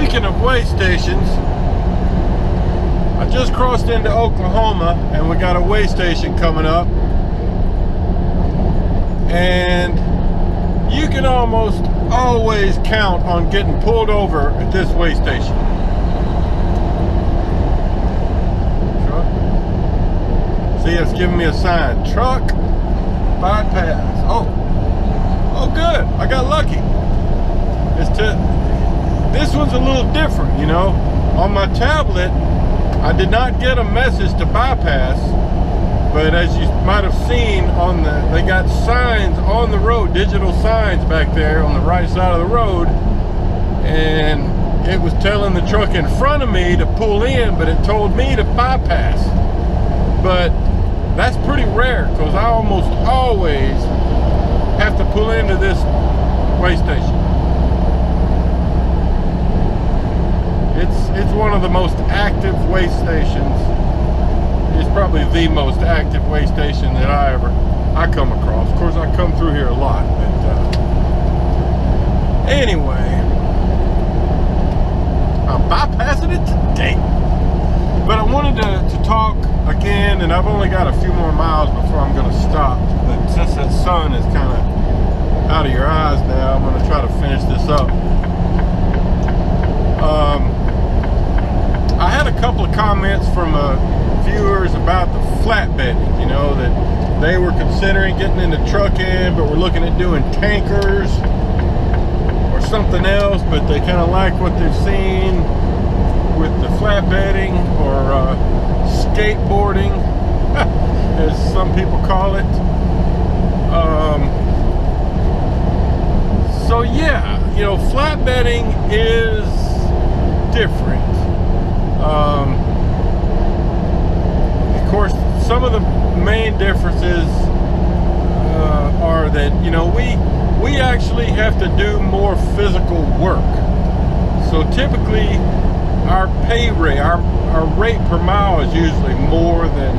Speaking of way stations, I just crossed into Oklahoma and we got a way station coming up, and you can almost always count on getting pulled over at this way station. Truck. See, it's giving me a sign. Truck bypass. Oh good, I got lucky. This one's a little different, you know. On my tablet, I did not get a message to bypass, but as you might have seen they got signs on the road, digital signs back there on the right side of the road, and it was telling the truck in front of me to pull in, but it told me to bypass. But that's pretty rare, because I almost always have to pull into this way station. It's one of the most active way stations. It's probably the most active way station that I come across. Of course, I come through here a lot, but anyway, I'm bypassing it today. But I wanted to talk again, and I've only got a few more miles before I'm going to stop. But since that sun is kind of out of your eyes now, I'm going to try to finish this up. I had a couple of comments from viewers about the flatbedding, you know, that they were considering getting into trucking, but were looking at doing tankers or something else, but they kind of like what they've seen with the flatbedding, or skateboarding, as some people call it. So yeah, you know, flatbedding is different. Of course, some of the main differences are that, you know, we actually have to do more physical work. So typically our pay rate, our rate per mile is usually more than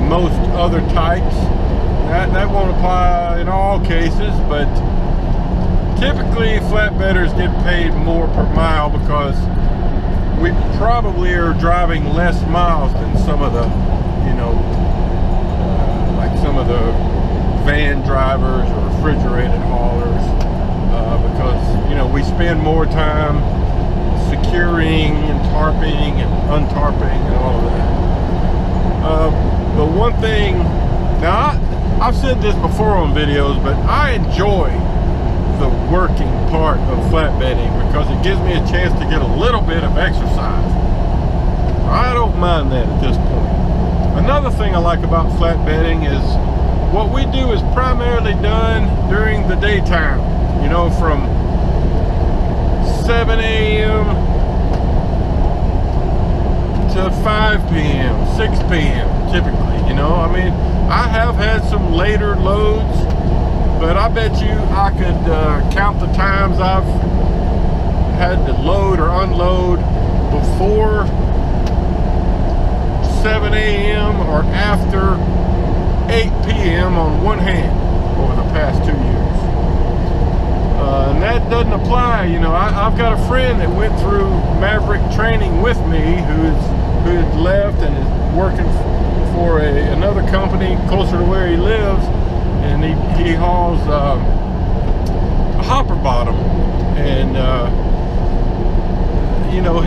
most other types. That won't apply in all cases, but typically flatbedders get paid more per mile because we probably are driving less miles than some of the, you know, like some of the van drivers or refrigerated haulers, because, you know, we spend more time securing and tarping and untarping and all of that. But one thing, now I've said this before on videos, but I enjoy the working part of flatbedding because it gives me a chance to get a little bit of exercise. I don't mind that at this point. Another thing I like about flatbedding is what we do is primarily done during the daytime, you know, from 7 a.m. to 5 p.m., 6 p.m. typically, you know. I mean, I have had some later loads, but I bet you I could count the times I've had to load or unload before 7 a.m. or after 8 p.m. on one hand over the past 2 years. And that doesn't apply, you know. I've got a friend that went through Maverick training with me who had left and is working for another company closer to where he lives. And he hauls a hopper bottom, and you know,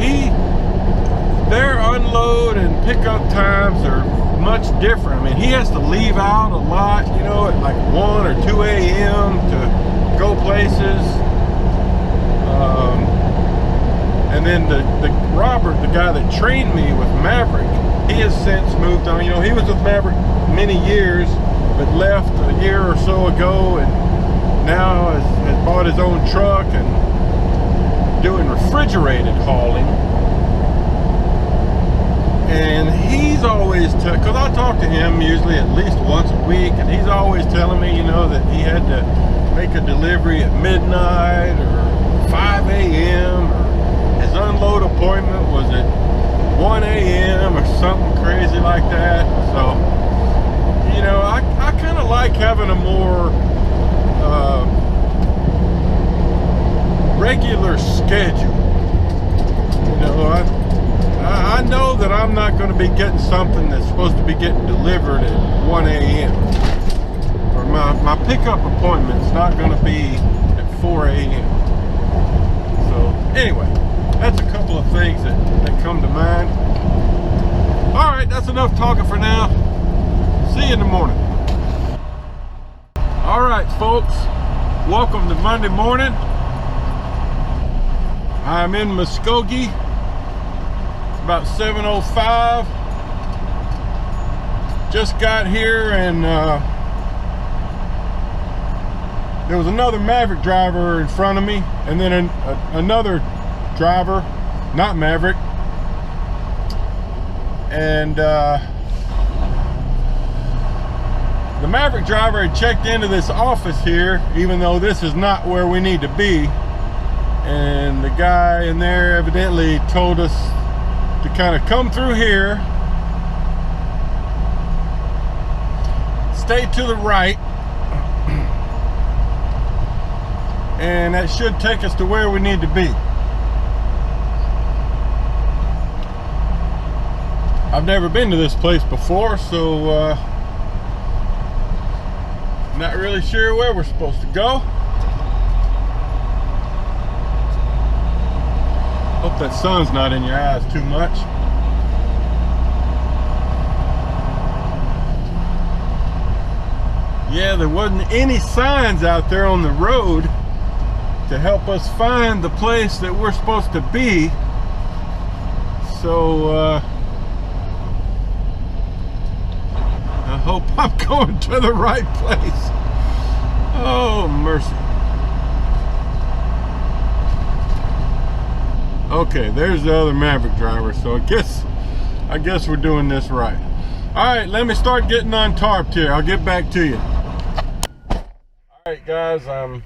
their unload and pickup times are much different. I mean, he has to leave out a lot, you know, at like 1 or 2 a.m. to go places. And then the Robert, the guy that trained me with Maverick, he has since moved on. You know, he was with Maverick many years, but left a year or so ago, and now has bought his own truck and doing refrigerated hauling. And he's always, because I talk to him usually at least once a week, and he's always telling me, you know, that he had to make a delivery at midnight or 5 a.m. or his unload appointment was at 1 a.m. or something crazy like that. So, you know, I kind of like having a more regular schedule. getting something that's supposed to be getting delivered at 1 a.m. Or my pickup appointment's not going to be at 4 a.m. So anyway, that's a couple of things that come to mind. All right, that's enough talking for now. See you in the morning. All right, folks, welcome to Monday morning. I'm in Muskogee. It's about 7:05. Just got here, and there was another Maverick driver in front of me, and then another driver, not Maverick. And the Maverick driver had checked into this office here, even though this is not where we need to be. And the guy in there evidently told us to kind of come through here, stay to the right, and that should take us to where we need to be. I've never been to this place before, so not really sure where we're supposed to go. Hope that sun's not in your eyes too much. Yeah, there wasn't any signs out there on the road to help us find the place that we're supposed to be. So I hope I'm going to the right place. Oh, mercy. Okay, there's the other Maverick driver, so I guess we're doing this right. All right, let me start getting untarped here. I'll get back to you. All right, guys, I'm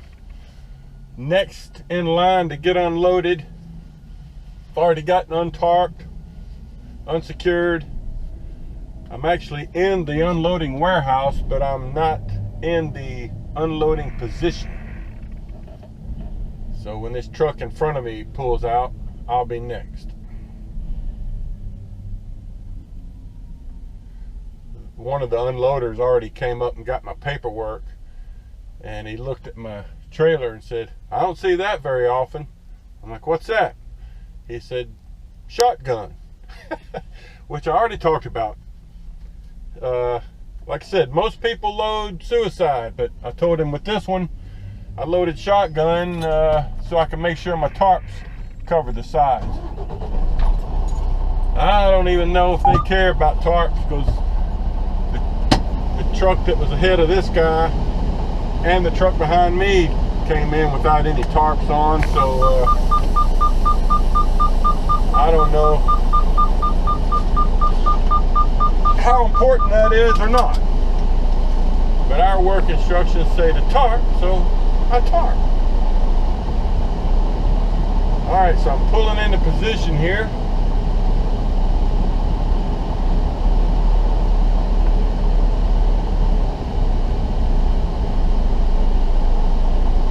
next in line to get unloaded. I've already gotten untarped, unsecured. I'm actually in the unloading warehouse, but I'm not in the unloading position. So when this truck in front of me pulls out, I'll be next. One of the unloaders already came up and got my paperwork, and he looked at my trailer and said, "I don't see that very often." I'm like, "What's that?" He said, "Shotgun," which I already talked about. Like I said, most people load suicide, but I told him with this one, I loaded shotgun so I can make sure my tarps cover the sides. I don't even know if they care about tarps, because the truck that was ahead of this guy and the truck behind me came in without any tarps on, so I don't know how important that is or not. But our work instructions say to tarp, so I tarp. All right, so I'm pulling into position here.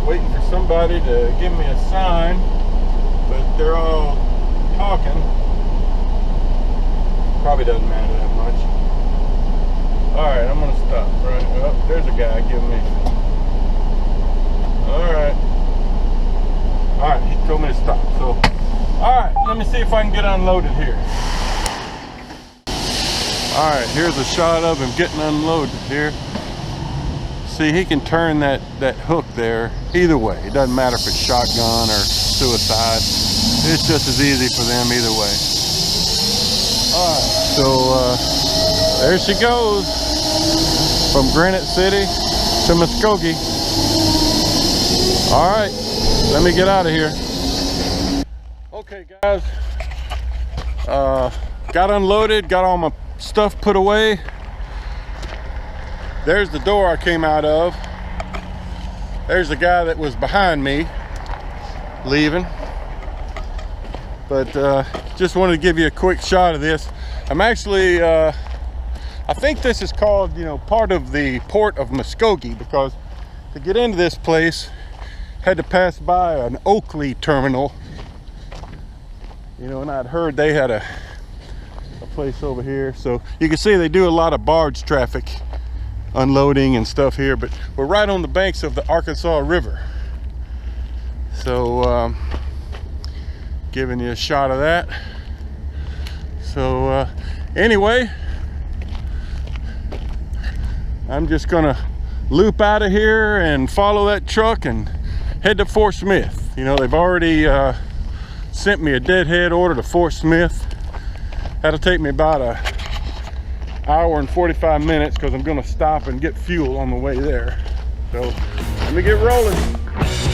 Waiting for somebody to give me a sign, but they're all talking. Probably doesn't matter that much. All right, I'm gonna stop, right? Oh, there's a guy giving me. All right, he told me to stop, so. All right, let me see if I can get unloaded here. All right, here's a shot of him getting unloaded here. See, he can turn that hook there either way. It doesn't matter if it's shotgun or suicide. It's just as easy for them either way. All right, so there she goes, from Granite City to Muskogee. All right, let me get out of here. Okay, guys, got unloaded, got all my stuff put away. There's the door I came out of. There's the guy that was behind me leaving. But just wanted to give you a quick shot of this. I'm actually, I think this is called, part of the port of Muskogee, because to get into this place, had to pass by an Oakley terminal. And I'd heard they had a place over here. So you can see they do a lot of barge traffic, unloading and stuff here, but we're right on the banks of the Arkansas River. So giving you a shot of that. So anyway, I'm just gonna loop out of here and follow that truck and head to Fort Smith. You know, they've already sent me a deadhead order to Fort Smith. That'll take me about an hour and 45 minutes because I'm gonna stop and get fuel on the way there. So let me get rolling.